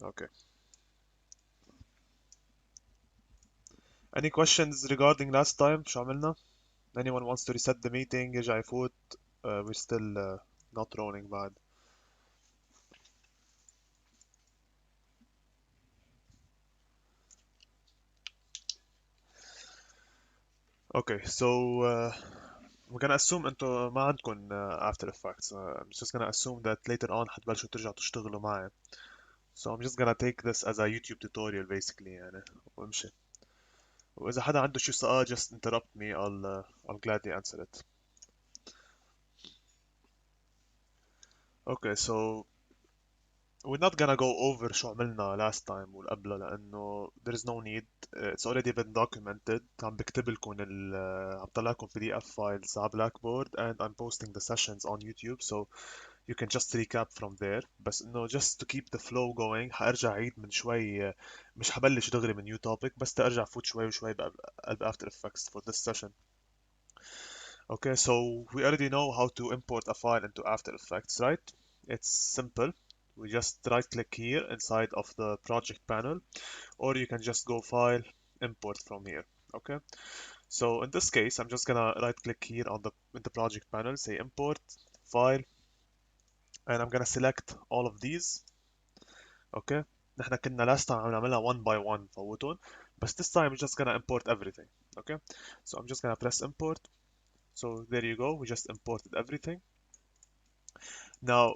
Okay. Any questions regarding last time شو عملنا? Anyone wants to reset the meeting يرجع يفوت. We're still not rolling bad. Okay, so we're gonna assume انتو ما عندكم After Effects. I'm just gonna assume that later on حتبلشوا ترجعوا تشتغلوا معي. So I'm just gonna take this as a YouTube tutorial basically يعني وامشي. وإذا حدا عنده شي سؤال just interrupt me. I'll gladly answer it. Okay, so we're not gonna go over شو عملنا last time والقبله لأنه there is no need. It's already been documented. عم بكتب لكم عم طلع لكم PDF files على Blackboard and I'm posting the sessions on YouTube, so you can just recap from there. بس إنه just to keep the flow going حأرجع أعيد من شوي. مش حبلش دغري من new topic بس تأرجع فوت شوي وشوي بقلب After Effects for this session. Okay, so we already know how to import a file into After Effects, right? It's simple. We just right click here inside of the project panel, or you can just go file, import from here. Okay, so in this case, I'm just gonna right click here on the project panel, say import, file, and I'm gonna select all of these. Okay, نحن كنا last time عم نعملها one by one فوتون, but this time we're just gonna import everything. Okay, so I'm just gonna press import. So there you go, we just imported everything. Now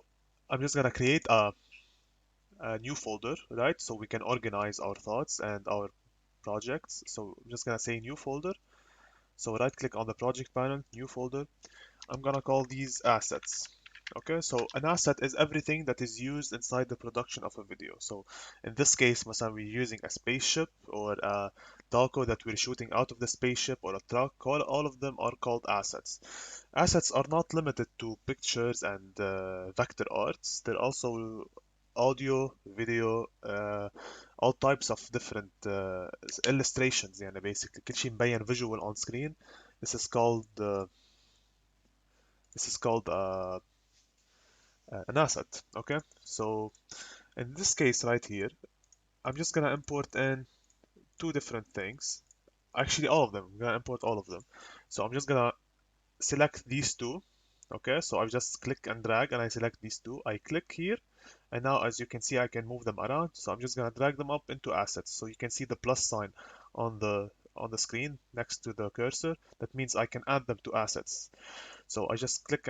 I'm just gonna create a new folder, right? So we can organize our thoughts and our projects. So I'm just gonna say new folder. So right click on the project panel, new folder. I'm gonna call these assets. Okay, so an asset is everything that is used inside the production of a video. So in this case, مثلا we're using a spaceship or a taco that we're shooting out of the spaceship or a truck. All of them are called assets. Assets are not limited to pictures and vector arts. They're also audio, video, all types of different illustrations يعني basically كل شيء مبين visual on screen. This is called an asset. Okay, so in this case right here, I'm just gonna import in two different things. Actually, all of them. I'm gonna import all of them. So I'm just gonna select these two. Okay, so I just click and drag and I select these two. I click here, and now as you can see, I can move them around. So I'm just gonna drag them up into assets. So you can see the plus sign on the screen next to the cursor. That means I can add them to assets. So I just click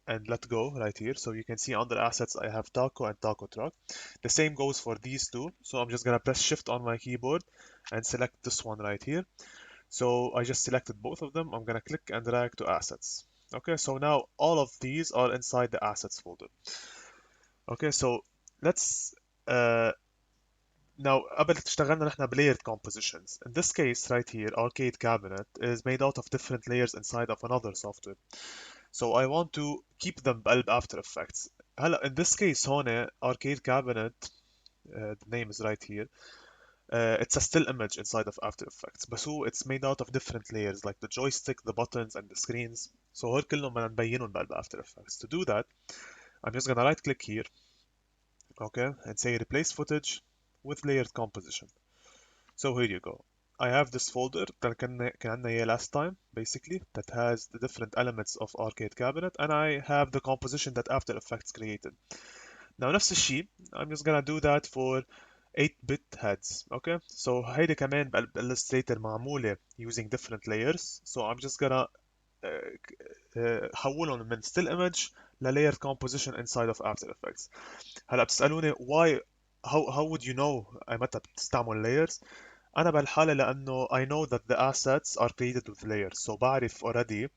and let go right here. So you can see under assets, I have taco and taco truck. The same goes for these two. So I'm just gonna press shift on my keyboard and select this one right here. So I just selected both of them. I'm gonna click and drag to assets. Okay, so now all of these are inside the assets folder. Okay, so let's uh, now قبل اشتغلنا نحن layered compositions. In this case right here, arcade cabinet is made out of different layers inside of another software. So I want to keep them بقلب After Effects. هلا in this case هون arcade cabinet, the name is right here. It's a still image inside of After Effects, بس هو it's made out of different layers like the joystick, the buttons and the screens. So هول كلهم بدنا نبينهم بقلب After Effects. To do that, I'm just gonna right click here, okay, and say replace footage with layered composition. So here you go. I have this folder that كان عندنا إياه last time basically that has the different elements of arcade cabinet, and I have the composition that After Effects created. Now نفس الشيء I'm just gonna do that for 8-bit heads. Okay, so هيدي كمان بالإلستريتر معمولة using different layers. So I'm just gonna حولهم من still image ل layered composition inside of After Effects. هلا بتسألوني why how would you know متى بتستعمل layers؟ أنا بهالحالة لأنه I know that the assets are created with layers, so بعرف already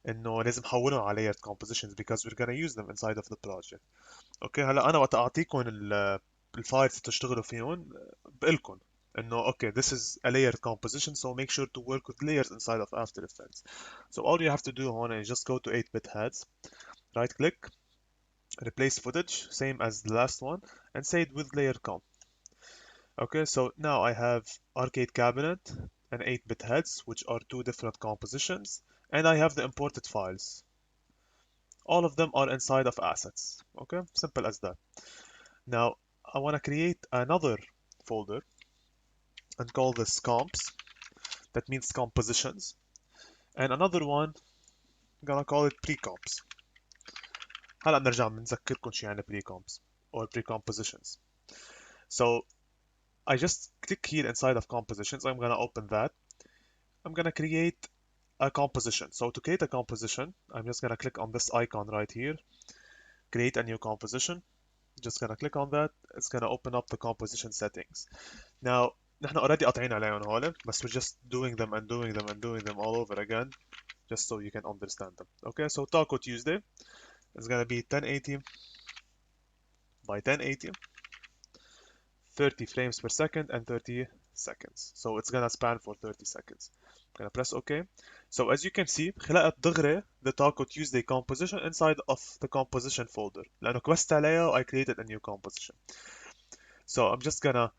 إنه لازم أحولهم على layered compositions because we're gonna use them inside of the project. اوكي هلا انا وقت اعطيكم الفايلز تشتغلوا فيهم بقلكم انه okay, this is a layered composition, so make sure to work with layers inside of After Effects. So all you have to do هون is just go to 8-bit heads, right click, replace footage same as the last one, and say it with layer comp. Okay, so now I have arcade cabinet and 8-bit heads, which are two different compositions, and I have the imported files. All of them are inside of assets. Okay, simple as that. Now I want to create another folder and call this comps. That means compositions. And another one, I'm gonna call it pre-comps. هلا بنرجع بنذكركم شو يعني pre-comps or pre-compositions. So I just click here inside of compositions. I'm gonna open that. I'm gonna create a composition. So to create a composition, I'm just gonna click on this icon right here, create a new composition. Just gonna click on that. It's gonna open up the composition settings. Now نحن already قاطعين عليهم هول, but we're just doing them and doing them and doing them all over again, just so you can understand them. Okay, so Taco Tuesday is gonna be 1080 by 1080, 30 frames per second and 30 seconds. So it's gonna span for 30 seconds. I'm gonna press OK. So as you can see, خلقت دغري the Taco Tuesday composition inside of the composition folder. لأنه كبست عليها I created a new composition. So I'm just gonna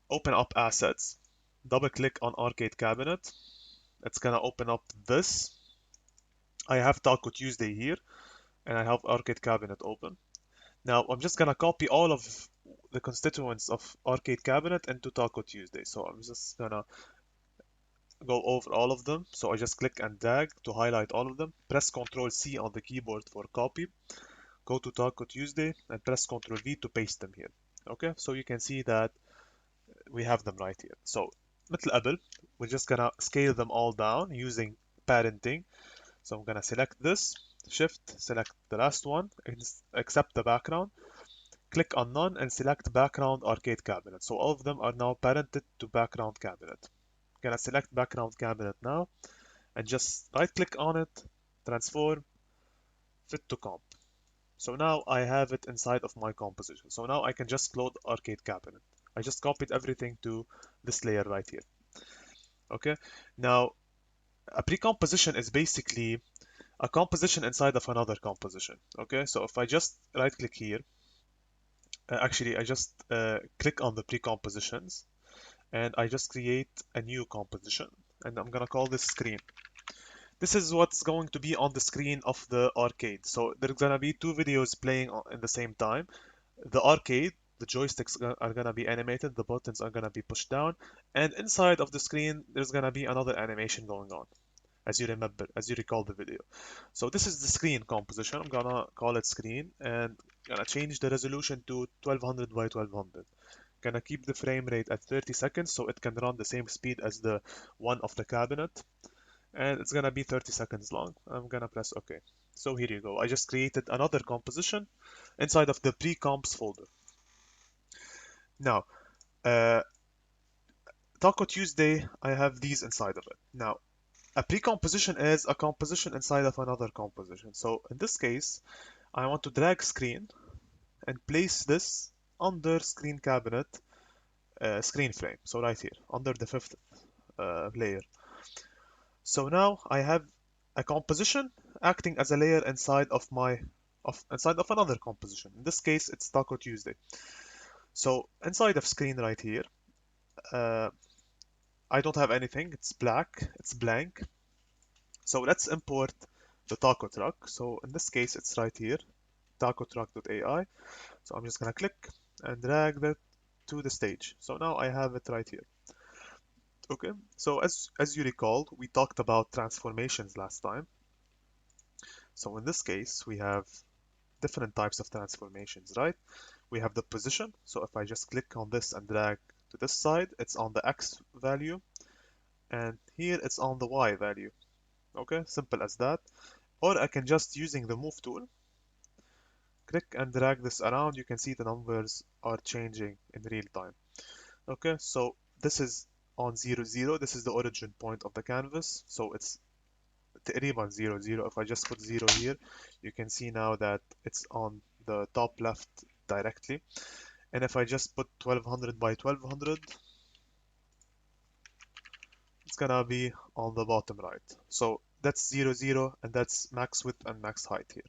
open up assets, double click on arcade cabinet. It's gonna open up this. I have Taco Tuesday here and I have arcade cabinet open. Now I'm just gonna copy all of the constituents of arcade cabinet into Taco Tuesday. So I'm just gonna go over all of them. So I just click and drag to highlight all of them. Press Ctrl C on the keyboard for copy. Go to Taco Tuesday and press Ctrl V to paste them here. Okay, so you can see that we have them right here. So مثل قبل, we're just gonna scale them all down using parenting. So I'm gonna select this, shift, select the last one, accept the background, click on none and select background arcade cabinet. So all of them are now parented to background cabinet. I'm gonna select background cabinet now and just right click on it, transform, fit to comp. So now I have it inside of my composition. So now I can just load arcade cabinet. I just copied everything to this layer right here. Okay, now a pre-composition is basically a composition inside of another composition. Okay, so if I just right click here, actually I just click on the pre-compositions and I just create a new composition and I'm gonna call this screen. This is what's going to be on the screen of the arcade. So there's gonna be two videos playing in the same time. The arcade, the joysticks are gonna be animated, the buttons are gonna be pushed down, and inside of the screen there's gonna be another animation going on, as you remember, as you recall the video. So this is the screen composition. I'm gonna call it screen and gonna change the resolution to 1200 by 1200. Gonna keep the frame rate at 30 seconds so it can run the same speed as the one of the cabinet. And it's gonna be 30 seconds long. I'm gonna press OK. So here you go. I just created another composition inside of the pre-comps folder. Now, Taco Tuesday, I have these inside of it. Now, a pre-composition is a composition inside of another composition. So in this case, I want to drag screen and place this under screen cabinet screen frame. So right here, under the fifth layer. So now I have a composition acting as a layer inside of another composition. In this case, it's Taco Tuesday. So inside of screen right here, I don't have anything. It's black. It's blank. So let's import the taco truck. So in this case, it's right here, tacotruck.ai. So I'm just gonna click and drag that to the stage. So now I have it right here. Okay, so as you recall, we talked about transformations last time. So in this case, we have different types of transformations, right? We have the position. So if I just click on this and drag to this side, it's on the X value, and here it's on the Y value. Okay, simple as that. Or I can just using the move tool, click and drag this around. You can see the numbers are changing in real time. Okay, so this is on 0, 0. This is the origin point of the canvas. So it's تقريبا 0, 0. If I just put 0 here, you can see now that it's on the top left directly. And if I just put 1200 by 1200, it's gonna be on the bottom right. So that's 0, 0, and that's max width and max height here.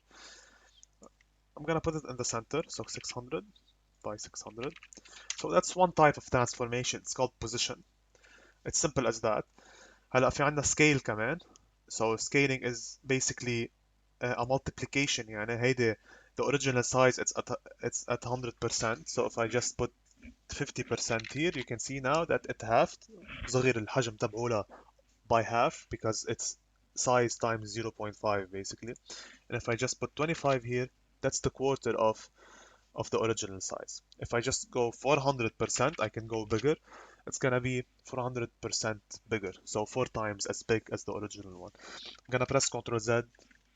I'm gonna put it in the center, so 600 by 600. So that's one type of transformation. It's called position. It's simple as that. هلا في عندنا scale كمان. So scaling is basically a multiplication. يعني هيدي the original size it's at 100%. So if I just put 50% here, you can see now that it halved. صغير الحجم تبعه by half because it's size times 0.5 basically. And if I just put 25 here, that's the quarter of the original size. If I just go 400%, I can go bigger. It's gonna be 400% bigger, so 4 times as big as the original one. I'm gonna press Ctrl Z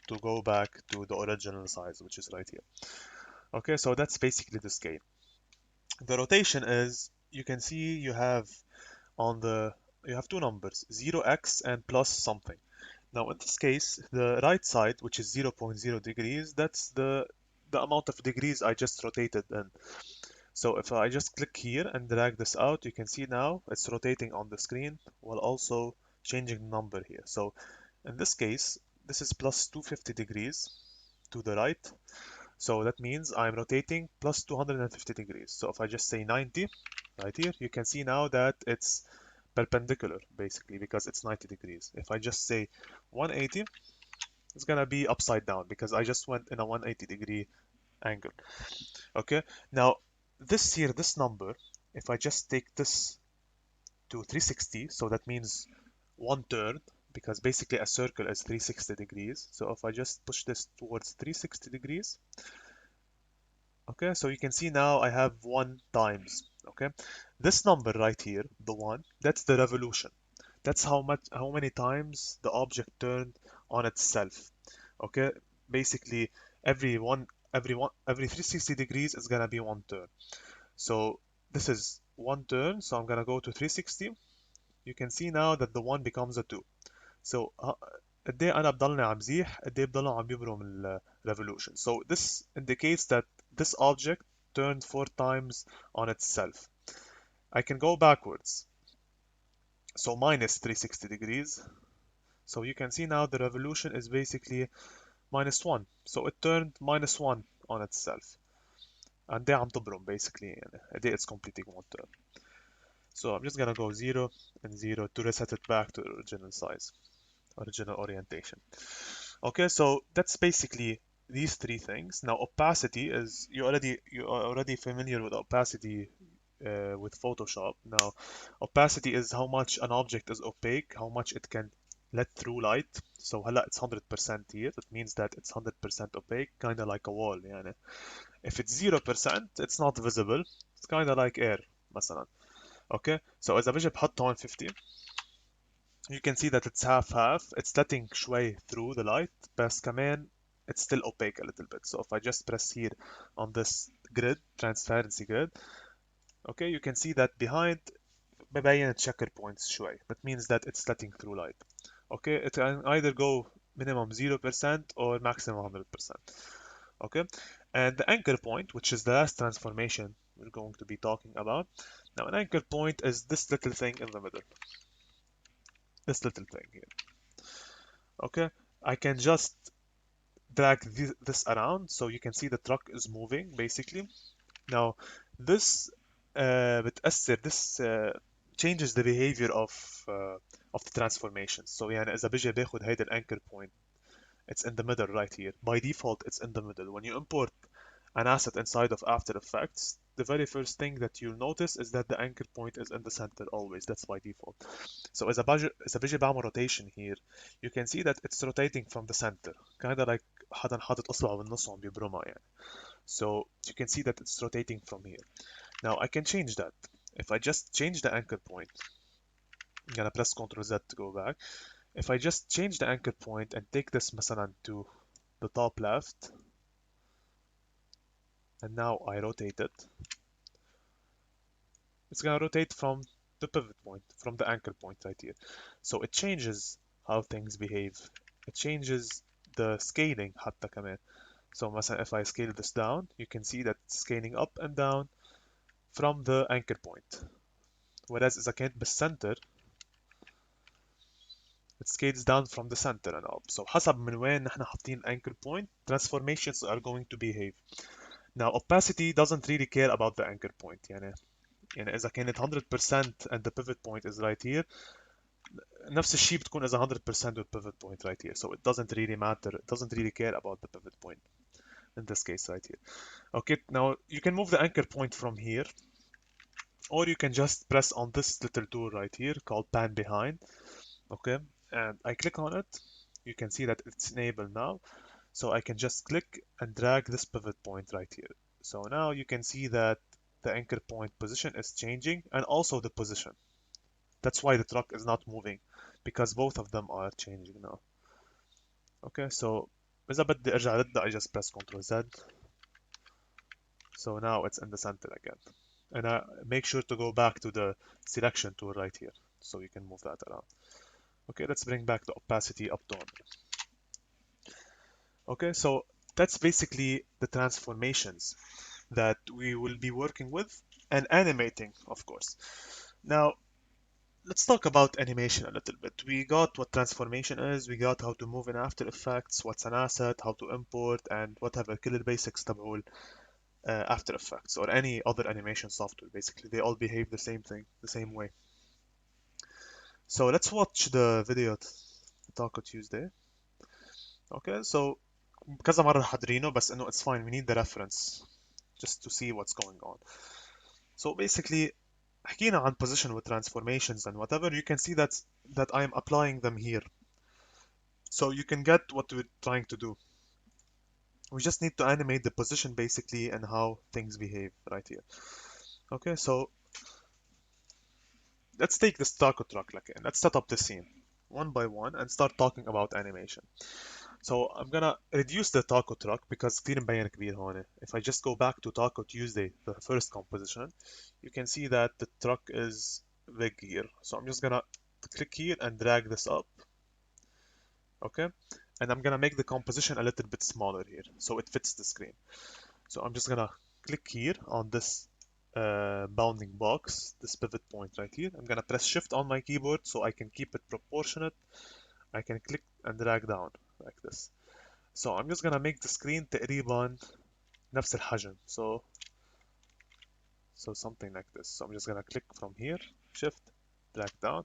to go back to the original size, which is right here. Okay, so that's basically the scale. The rotation is, you can see you have on the, you have two numbers, 0x and plus something. Now in this case, the right side, which is 0.0 degrees, that's the amount of degrees I just rotated in. So if I just click here and drag this out, you can see now it's rotating on the screen while also changing the number here. So in this case, this is plus 250 degrees to the right. So that means I'm rotating plus 250 degrees. So if I just say 90 right here, you can see now that it's perpendicular basically because it's 90 degrees. If I just say 180, it's gonna be upside down because I just went in a 180 degree angle. Okay, now this here, this number, if I just take this to 360, so that means 1/3, because basically a circle is 360 degrees. So if I just push this towards 360 degrees, okay, so you can see now I have 1 times, okay? This number right here, the 1, that's the revolution. That's how many times the object turned on itself, okay? Basically, every 360 degrees is gonna be 1 turn. So this is 1 turn, so I'm gonna go to 360. You can see now that the 1 becomes a 2. So قد ايه انا بضلني عم زيح قد ايه بضلوا عم يبرم revolution. So this indicates that this object turned 4 times on itself. I can go backwards. So minus 360 degrees. So you can see now the revolution is basically -1. So it turned -1 on itself. And they عم تبرم basically يعني قد ايه it's completing 1 turn. So I'm just gonna go 0 and 0 to reset it back to the original size, original orientation. Okay, so that's basically these three things. Now opacity is, you are already familiar with opacity with Photoshop. Now opacity is how much an object is opaque, how much it can let through light. So هلا it's 100% here. That means that it's 100% opaque, kind of like a wall يعني. If it's 0%, it's not visible. It's kind of like air مثلا. Okay, so إذا بجي بحط هون 50, you can see that it's half. It's letting شوي through the light, بس كمان it's still opaque a little bit. So if I just press here on this grid, transparency grid, okay, you can see that behind ببين checker points شوي. That means that it's letting through light. Okay, it can either go minimum 0% or maximum 100%. Okay, and the anchor point, which is the last transformation we're going to be talking about. Now an anchor point is this little thing in the middle. This little thing here. Okay, I can just drag this around so you can see the truck is moving basically. Now this this changes the behavior of the transformation. So يعني إذا بيجي باخد هيدا الانchor point, it's in the middle right here. By default, it's in the middle. When you import an asset inside of After Effects, the very first thing that you'll notice is that the anchor point is in the center always. That's by default. So إذا بيجي بعمل rotation here, you can see that it's rotating from the center. kind of like حدا حاطط اصبعه بالنص وعم بيبرمها يعني. So you can see that it's rotating from here. Now I can change that. If I just change the anchor point, I'm gonna press Ctrl Z to go back. If I just change the anchor point and take this مثلا to the top left, and now I rotate it, it's gonna rotate from the pivot point, from the anchor point right here. So it changes how things behave. It changes the scaling حتى كمان. So مثلا if I scale this down, you can see that it's scaling up and down from the anchor point. Whereas إذا كانت بالcenter, it scales down from the center and up. So حسب من وين نحن حاطين anchor point, transformations are going to behave. Now opacity doesn't really care about the anchor point. يعني إذا كانت 100% and the pivot point is right here, نفس الشيء بتكون إذا 100% with pivot point right here. So it doesn't really matter. It doesn't really care about the pivot point. in this case right here. Okay, now you can move the anchor point from here, or you can just press on this little tool right here called pan behind. Okay, and I click on it. You can see that it's enabled now. So I can just click and drag this pivot point right here. So now you can see that the anchor point position is changing, and also the position. That's why the truck is not moving, because both of them are changing now. Okay, so إذا بدي أرجع للدا I just press Ctrl Z. So now it's in the center again. And make sure to go back to the selection tool right here, so you can move that around. Okay, let's bring back the opacity up to 100. Okay, so that's basically the transformations that we will be working with and animating, of course. Now, let's talk about animation a little bit. We got what transformation is, we got how to move in After Effects, what's an asset, how to import, and whatever killer basics تبعول After Effects or any other animation software. Basically, they all behave the same thing, the same way. So let's watch the video Taco Tuesday. Okay, so كذا مرة حاضرينه بس انه it's fine, we need the reference just to see what's going on. So basically حكينا عن position with transformations and whatever, you can see that I'm applying them here. So you can get what we're trying to do. We just need to animate the position basically and how things behave right here. Okay, so let's take this taco truck and let's set up the scene one by one and start talking about animation. So I'm gonna reduce the taco truck because كتير مبين كبير هون. If I just go back to Taco Tuesday, the first composition, you can see that the truck is big here. So I'm just gonna click here and drag this up. Okay, and I'm gonna make the composition a little bit smaller here so it fits the screen. So I'm just gonna click here on this bounding box, this pivot point right here. I'm gonna press shift on my keyboard so I can keep it proportionate. I can click and drag down like this. So I'm just gonna make the screen تقريبا نفس الحجم. So something like this. So I'm just gonna click from here, shift, drag down.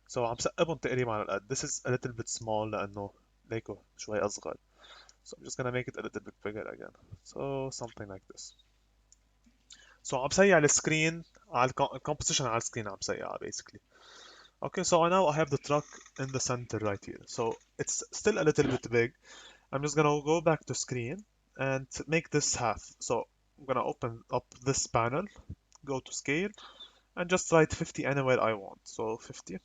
So عم سقبهم تقريبا على القد. This is a little bit small لأنه ليكو شوي أصغر. So I'm just gonna make it a little bit bigger again. So something like this. So عم سيع السكرين على الكومبوزيشن على السكرين عم سيعها basically. Okay, so now I have the truck in the center right here. So it's still a little bit big. I'm just gonna go back to screen and make this half. So I'm gonna open up this panel, go to scale, and just write 50 anywhere I want. So 50.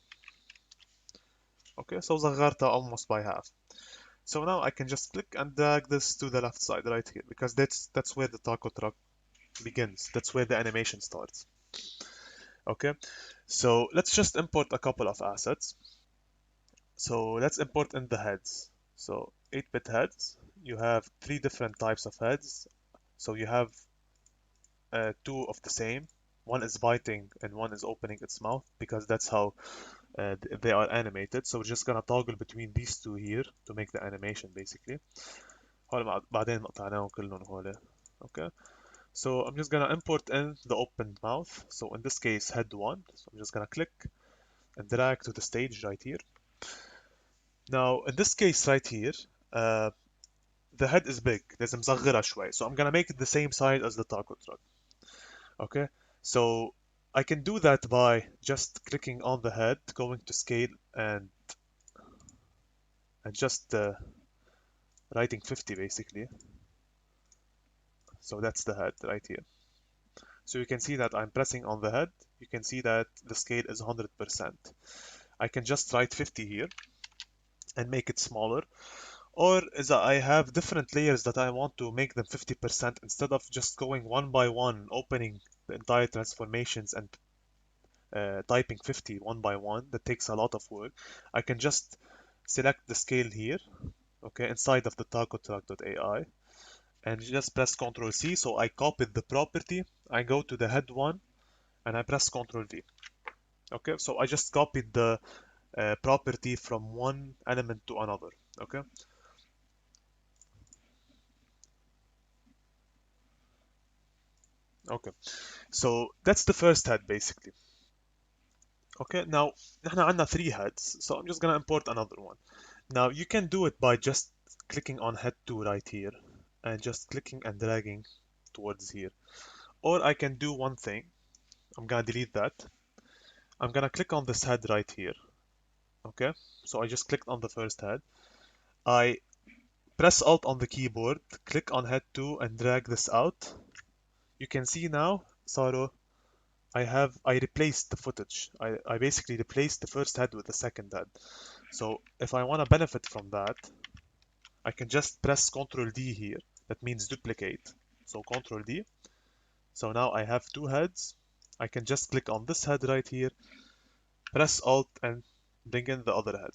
Okay, so صغرتها almost by half. So now I can just click and drag this to the left side right here because that's where the taco truck begins. That's where the animation starts. Okay, so let's just import a couple of assets. So let's import in the heads. So 8-bit heads, you have 3 different types of heads. So you have 2 of the same. One is biting and one is opening its mouth because that's how they are animated. So we're just gonna toggle between these two here to make the animation basically. هول بعدين قطعناهم كلهم هول. Okay. So I'm just gonna import in the open mouth. So in this case, head 1. So I'm just gonna click and drag to the stage right here. Now in this case right here, the head is big. لازم صغرها شوي. So I'm gonna make it the same size as the taco truck. Okay. So I can do that by just clicking on the head, going to scale and just writing 50 basically. So that's the head right here. So you can see that I'm pressing on the head. You can see that the scale is 100%. I can just write 50 here and make it smaller. Or is that I have different layers that I want to make them 50% instead of just going one by one, opening the entire transformations and typing 50 one by one. That takes a lot of work. I can just select the scale here, okay, inside of the tacotruck.ai and just press Ctrl C. So I copied the property. I go to the head one and I press Ctrl V. Okay, so I just copied the property from one element to another. Okay. Okay, so that's the first head basically. Okay, now نحن عندنا 3 heads, so I'm just gonna import another one. Now you can do it by just clicking on head 2 right here and just clicking and dragging towards here. Or I can do one thing. I'm gonna delete that. I'm gonna click on this head right here. Okay, so I just clicked on the first head. I press Alt on the keyboard, click on head 2 and drag this out. You can see now, Saro, I replaced the footage. I basically replaced the first head with the second head. So if I want to benefit from that, I can just press Ctrl D here. That means duplicate. So Ctrl D. So now I have two heads. I can just click on this head right here, press Alt and bring in the other head.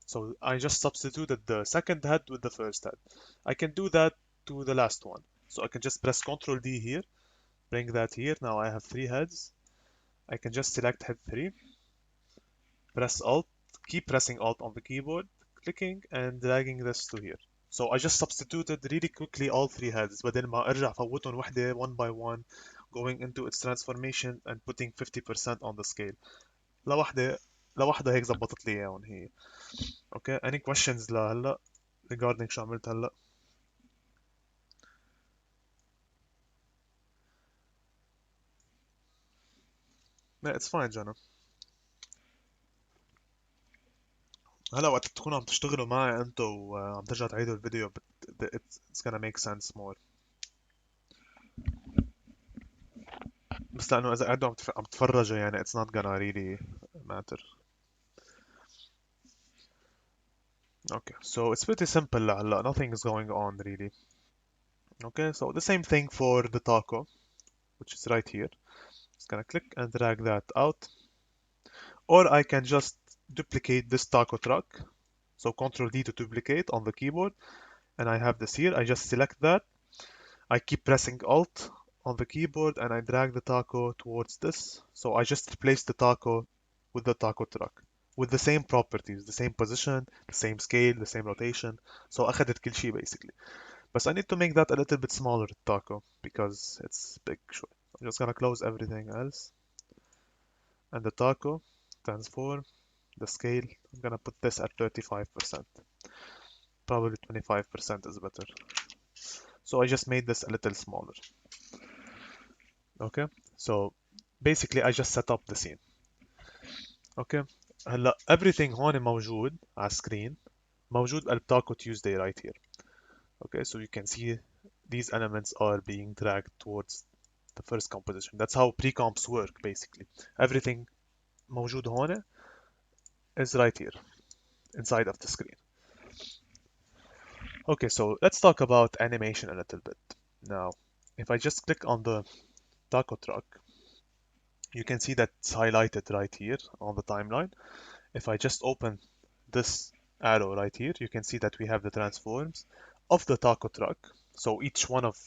So I just substituted the second head with the first head. I can do that to the last one. So I can just press Ctrl D here, bring that here. Now I have three heads. I can just select head 3, press Alt, keep pressing Alt on the keyboard, clicking and dragging this to here. So I just substituted really quickly all three heads بدل ما ارجع فوتهم وحدة one by one, going into its transformation and putting 50% on the scale. لوحدة لوحدة هيك زبطت لي اياهم هي. Okay, any questions لهلا regarding شو عملت هلا؟ لا it's fine جانا. هلا وقت تكونوا عم تشتغلوا معي انتو وعم ترجعوا تعيدوا الفيديو it's gonna make sense more. بس لانه اذا قعدوا عم تتفرجوا يعني it's not gonna really matter. Okay, so it's pretty simple لهلا, nothing is going on really. Okay, so the same thing for the taco, which is right here. Just gonna click and drag that out. Or I can just duplicate this taco truck. So Ctrl D to duplicate on the keyboard. And I have this here. I just select that. I keep pressing Alt on the keyboard and I drag the taco towards this. So I just replace the taco with the taco truck with the same properties, the same position, the same scale, the same rotation. So أخذت كل شيء basically. But I need to make that a little bit smaller taco because it's big. I'm just gonna close everything else. And the taco, transform, the scale, I'm gonna put this at 35%. Probably 25% is better. So I just made this a little smaller. Okay, so basically I just set up the scene. Okay, هلا everything هون موجود على screen. موجود بقلب Taco Tuesday right here. Okay, so you can see these elements are being dragged towards the first composition. That's how pre-comps work basically. Everything موجود هون is right here inside of the screen. Okay, so let's talk about animation a little bit. Now, if I just click on the taco truck, you can see that it's highlighted right here on the timeline. If I just open this arrow right here, you can see that we have the transforms of the taco truck. So each one of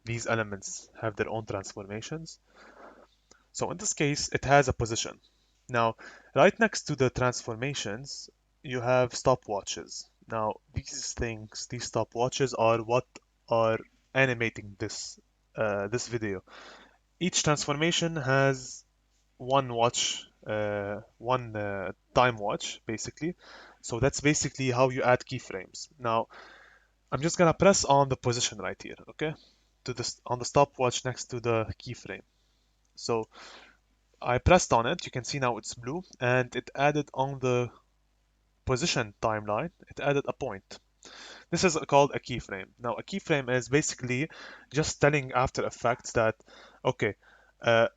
these elements have their own transformations. So in this case, it has a position. Now, right next to the transformations, you have stopwatches. Now, these things, these stopwatches are what are animating this video. Each transformation has one watch, one time watch, basically. So that's basically how you add keyframes. Now, I'm just gonna press on the position right here, okay? On the stopwatch next to the keyframe. So I pressed on it, you can see now it's blue, and it added on the position timeline, it added a point. This is called a keyframe. Now, a keyframe is basically just telling After Effects that, okay, uh,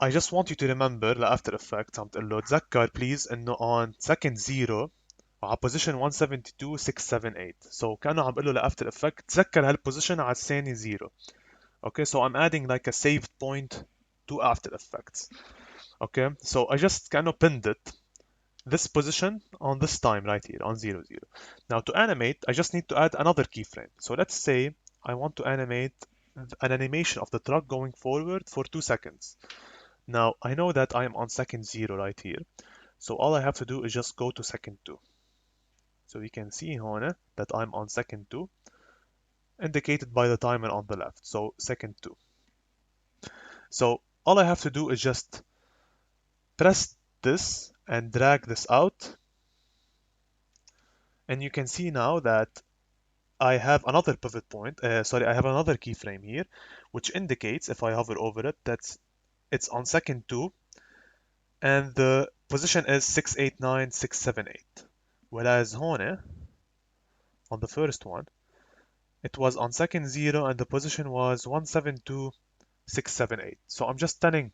I just want you to remember لأفتر Effects عم تقول له تذكر please إنه on second 0 على position 172,678. So كأنه عم بقول له لأفتر Effects تذكر هالبوزيشن على الثاني 0. Okay, so I'm adding like a saved point to After Effects. Okay, so I just kind of pinned it this position on this time right here on 0, 0. Now to animate, I just need to add another keyframe. So let's say I want to animate an animation of the truck going forward for 2 seconds. Now I know that I am on second 0 right here. So all I have to do is just go to second 2. So we can see here that I'm on second 2, indicated by the timer on the left. So second 2. So all I have to do is just press this and drag this out, and you can see now that I have another pivot point, sorry, I have another keyframe here, which indicates if I hover over it that it's on second 2 and the position is 689678. Whereas هون, on the first one, it was on second 0 and the position was 172678. So I'm just telling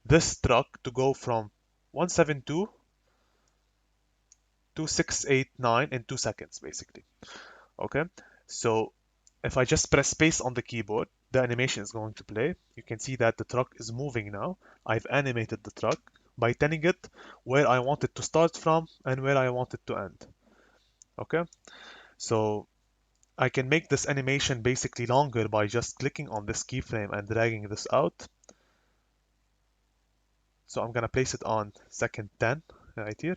this truck to go from 172 to 689 in 2 seconds, basically. Okay, so if I just press space on the keyboard, the animation is going to play. You can see that the truck is moving now. I've animated the truck by telling it where I want it to start from and where I want it to end. Okay, so I can make this animation basically longer by just clicking on this keyframe and dragging this out. So I'm gonna place it on second 10 right here.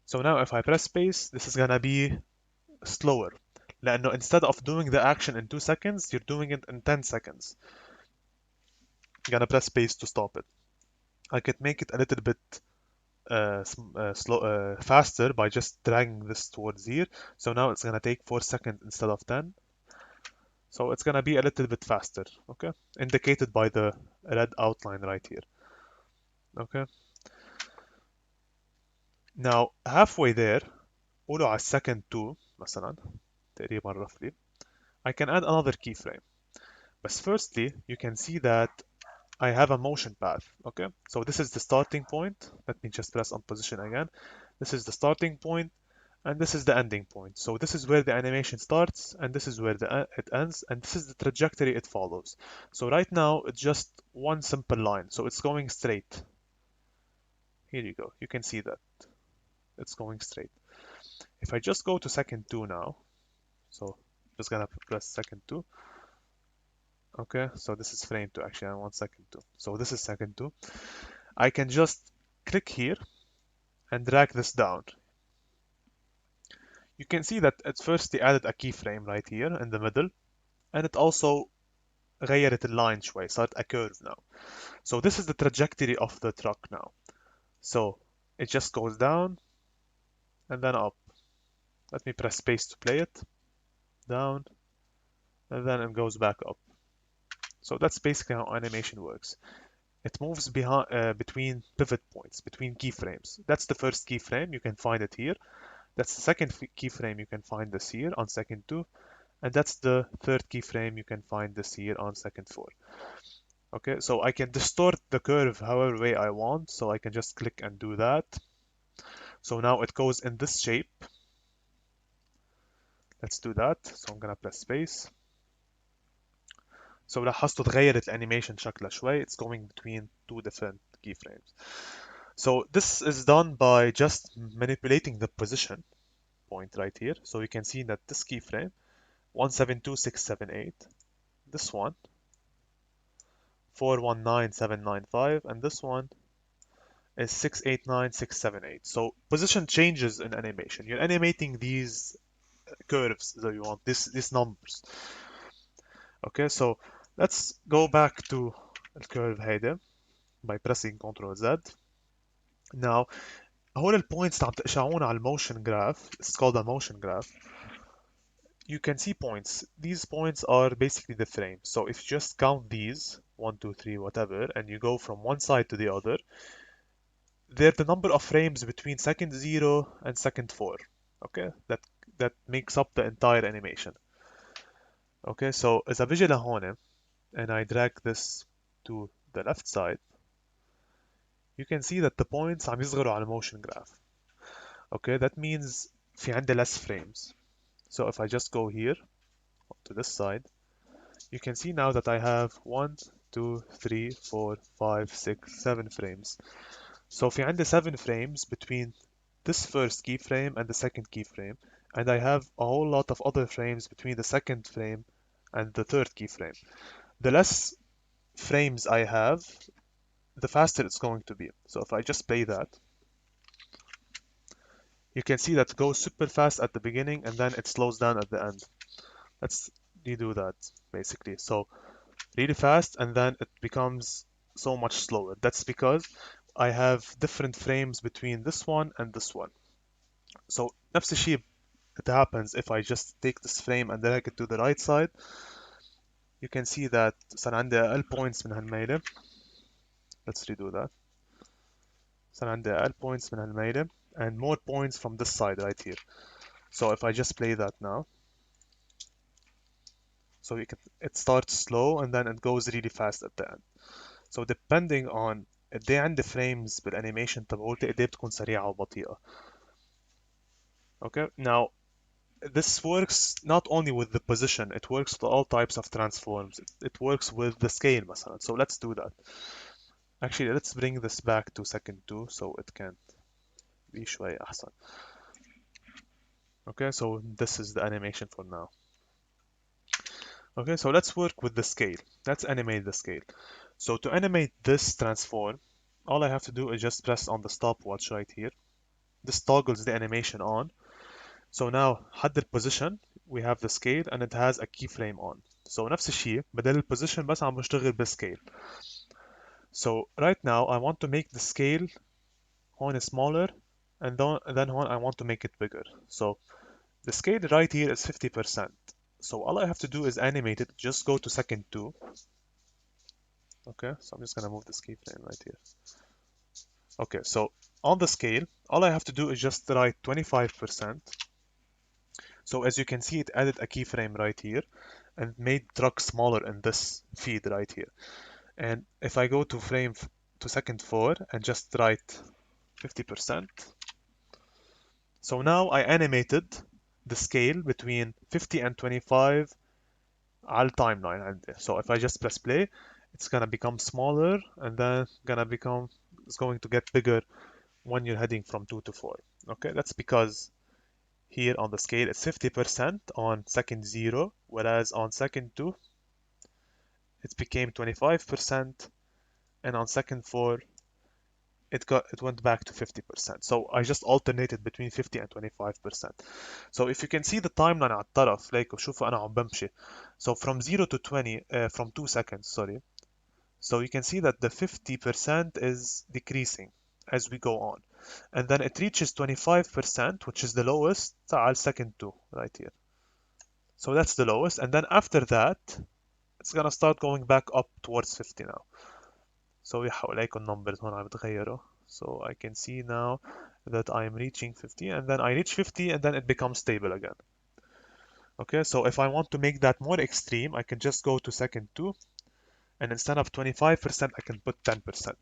So now if I press space, this is gonna be slower. لأنه instead of doing the action in 2 seconds, you're doing it in 10 seconds. I'm gonna press space to stop it. I could make it a little bit faster by just dragging this towards here. So now it's gonna take 4 seconds instead of 10. So it's gonna be a little bit faster, okay? Indicated by the red outline right here. Okay. Now halfway there, قولوا على second 2 مثلا تقريبا roughly, I can add another keyframe. But firstly, you can see that I have a motion path, okay? So this is the starting point. Let me just press on position again. This is the starting point, and this is the ending point. So this is where the animation starts, and this is where it ends, and this is the trajectory it follows. So right now, it's just one simple line. So it's going straight. Here you go. You can see that. It's going straight. If I just go to second 2 now, so just gonna press second 2. Okay, so this is frame 2. Actually, I want second 2. So this is second 2. I can just click here and drag this down. You can see that at first they added a keyframe right here in the middle, and it also غيرت اللاين شوي, صارت a curve now. So this is the trajectory of the truck now. So it just goes down and then up. Let me press space to play it. Down, and then it goes back up. So that's basically how animation works. It moves between pivot points, between keyframes. That's the first keyframe, you can find it here. That's the second keyframe, you can find this here on second 2. And that's the third keyframe, you can find this here on second 4. Okay, so I can distort the curve however way I want, so I can just click and do that. So now it goes in this shape. Let's do that. So I'm gonna press space. So لاحظتوا تغيرت الانيميشن شكلها شوي. It's going between two different keyframes. So this is done by just manipulating the position point right here. So you can see that this keyframe 172678, this one 419795, and this one is 689678. So position changes in animation. You're animating these curves that you want, these numbers. Okay, so let's go back to الكيرف هيدا by pressing Ctrl Z. Now هول البوينتس اللي عم تقشعون على الموشن graph, it's called a motion graph. You can see points. These points are basically the frame. So if you just count these 1 2 3 whatever, and you go from one side to the other, they're the number of frames between second 0 and second 4. Okay, that makes up the entire animation. Okay, so إذا بيجي لهون and I drag this to the left side, you can see that the points عم يصغروا على motion graph. Okay, that means في عندي less frames. So if I just go here to this side, you can see now that I have 1 2 3 4 5 6 7 frames. So في عندي 7 frames between this first keyframe and the second keyframe, and I have a whole lot of other frames between the second frame and the third keyframe. The less frames I have, the faster it's going to be. So if I just play that, you can see that it goes super fast at the beginning and then it slows down at the end. Let's redo that basically. So really fast and then it becomes so much slower. That's because I have different frames between this one and this one. So نفس الشيء it happens if I just take this frame and drag it to the right side. You can see that صار عندي أقل points من هالميلة. Let's redo that. صار عندي أقل points من هالميلة and more points from this side right here. So if I just play that now, so it starts slow and then it goes really fast at the end. So depending on قد ايه عندي frames بالانيميشن تبعولتي قد ايه بتكون سريعة وبطيئة. Okay, now this works not only with the position, it works with all types of transforms. It works with the scale مثلا. So let's do that. Actually, let's bring this back to second 2 so it can be شوي أحسن. Okay, so this is the animation for now. Okay, so let's work with the scale. Let's animate the scale. So to animate this transform, all I have to do is just press on the stopwatch right here. This toggles the animation on. So now حدد position, we have the scale and it has a keyframe on. So نفس الشيء بدل position بس عم بشتغل بالscale. So right now I want to make the scale هون smaller and then هون I want to make it bigger. So the scale right here is 50%. So all I have to do is animate it. Just go to second 2. Okay, so I'm just gonna move this keyframe right here. Okay, so on the scale, all I have to do is just write 25%. So as you can see, it added a keyframe right here and made truck smaller in this feed right here. And if I go to to second 4 and just write 50%, so now I animated the scale between 50 and 25 على timeline عندي. So if I just press play, it's gonna become smaller and then it's going to get bigger when you're heading from 2 to 4. Okay, that's because here on the scale it's 50% on second 0, whereas on second 2 it became 25%, and on second 4 it went back to 50%. So I just alternated between 50 and 25%. So if you can see the timeline على الطرف ليكو شوفوا أنا عم بمشي. So from 0 to 20 from 2 seconds, sorry. So you can see that the 50% is decreasing as we go on. And then it reaches 25%, which is the lowest على second 2 right here. So that's the lowest. And then after that, it's gonna start going back up towards 50 now. So حواليكم numbers هون عم بتغيروا. So I can see now that I'm reaching 50 and then I reach 50 and then it becomes stable again. Okay, so if I want to make that more extreme, I can just go to second 2 and instead of 25% I can put 10%.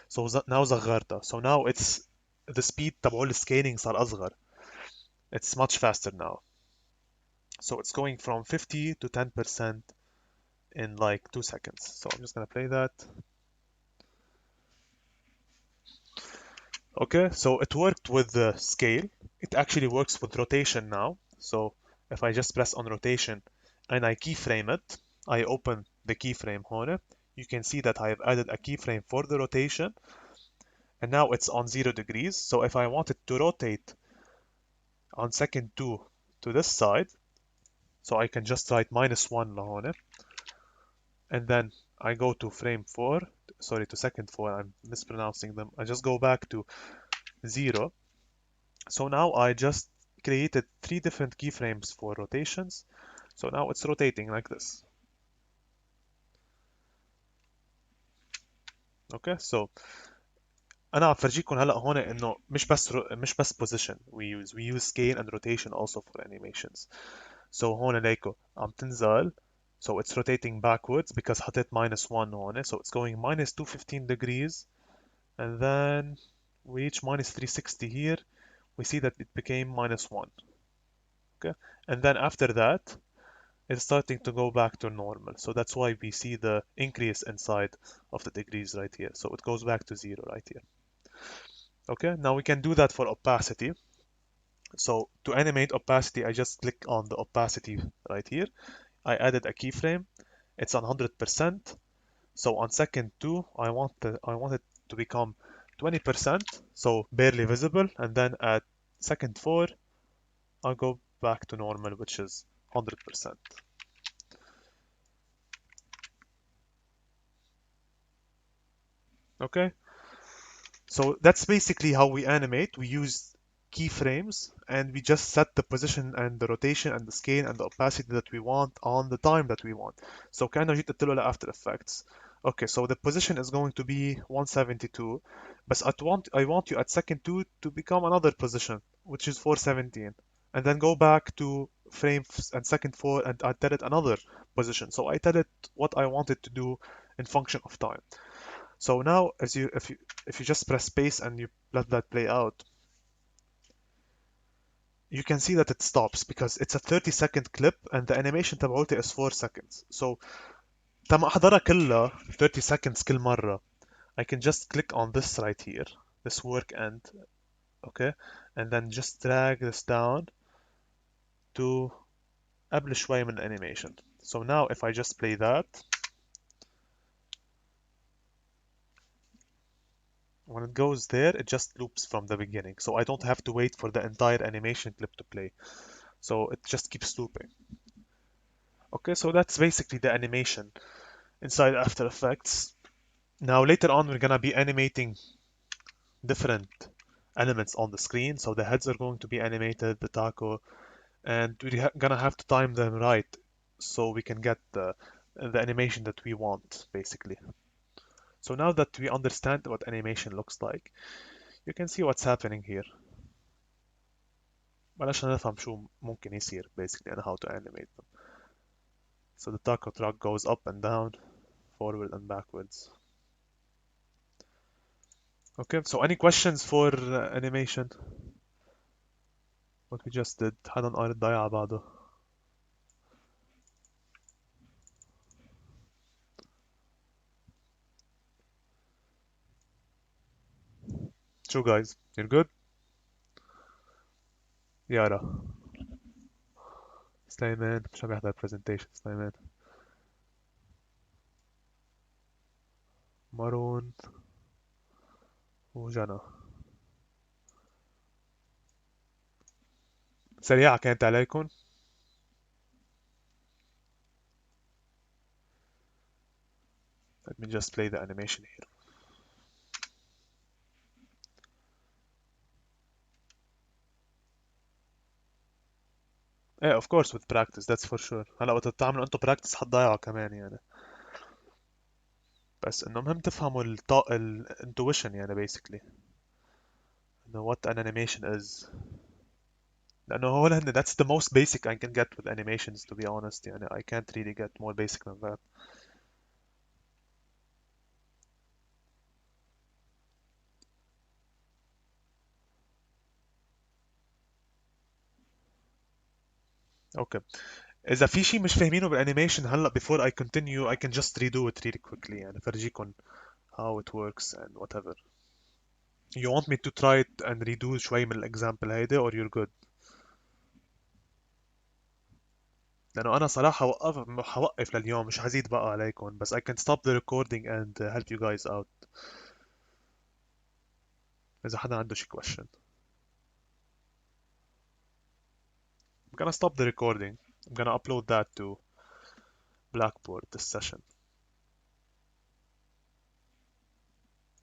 So now صغرتها. So now it's the speed تبعول السكيلينج صار أصغر. It's much faster now. So it's going from 50 to 10% in like 2 seconds. So I'm just gonna play that. Okay, so it worked with the scale. It actually works with rotation now. So if I just press on rotation and I keyframe it, I open the keyframe here. You can see that I have added a keyframe for the rotation. And now it's on 0 degrees. So if I wanted to rotate on second 2 to this side, so I can just write -1 لهون. And then I go to frame 4, sorry, to second 4, I'm mispronouncing them. I just go back to 0. So now I just created 3 different keyframes for rotations. So now it's rotating like this. Okay, so انا عم فرجيكم هلا هون انه مش بس position we use scale and rotation also for animations. So هون ليكو عم تنزل, so it's rotating backwards because حطيت -1 هون, so it's going -215 degrees and then we reach -360 here. We see that it became -1. Okay, and then after that it's starting to go back to normal. So that's why we see the increase inside of the degrees right here. So it goes back to 0 right here. Okay, now we can do that for opacity. So to animate opacity, I just click on the opacity right here. I added a keyframe. It's on 100%. So on second 2, I want it to become 20%, so barely visible. And then at second 4, I'll go back to normal, which is 100%. Okay, so that's basically how we animate. We use keyframes and we just set the position and the rotation and the scale and the opacity that we want on the time that we want. So كأنه جيت قلت له لأفتر effects. Okay, so the position is going to be 172, but I want you at second 2 to become another position, which is 417, and then go back to frame and second 4 and I tell it another position. So I tell it what I want it to do in function of time. So now, if you just press space and you let that play out, you can see that it stops because it's a 30-second clip and the animation تبعوتي is 4 seconds. So تم أحضرها كلها 30 seconds كل مرة. I can just click on this right here, this work end, okay, and then just drag this down to قبل شوي من animation. So now if I just play that, when it goes there, it just loops from the beginning. So I don't have to wait for the entire animation clip to play. So it just keeps looping. Okay, so that's basically the animation inside After Effects. Now later on, we're gonna be animating different elements on the screen. So the heads are going to be animated, the taco, and we're gonna have to time them right so we can get the animation that we want, basically. So now that we understand what animation looks like, you can see what's happening here. بلاش نفهم شو ممكن يصير basically and how to animate them. So the taco truck goes up and down, forward and backwards. Okay, so any questions for animation? What we just did. حدا قال الضيعة بعده. شو guys? You're good? يارا. سليمان مش عم يحضر presentation سليمان. مارون وجنى. سريعة كانت عليكم. Let me just play the animation here. Yeah, of course with practice, that's for sure. هلا وقت تعملوا انتوا practice حتضيعوا كمان يعني. بس انه مهم تفهموا intuition يعني basically. انه what an animation is. لانه هو هن that's the most basic I can get with animations to be honest يعني I can't really get more basic than that. Okay. إذا في شيء مش فاهمينه بالانيميشن هلا before I continue I can just redo it really quickly يعني فرجيكم how it works and whatever. You want me to try it and redo شوي من الexample هيدا or you're good؟ لأنه أنا صراحة حوقف لليوم مش هزيد بقى عليكم بس I can stop the recording and help you guys out إذا حدا عنده شي question. I'm gonna stop the recording. I'm gonna upload that to Blackboard this session.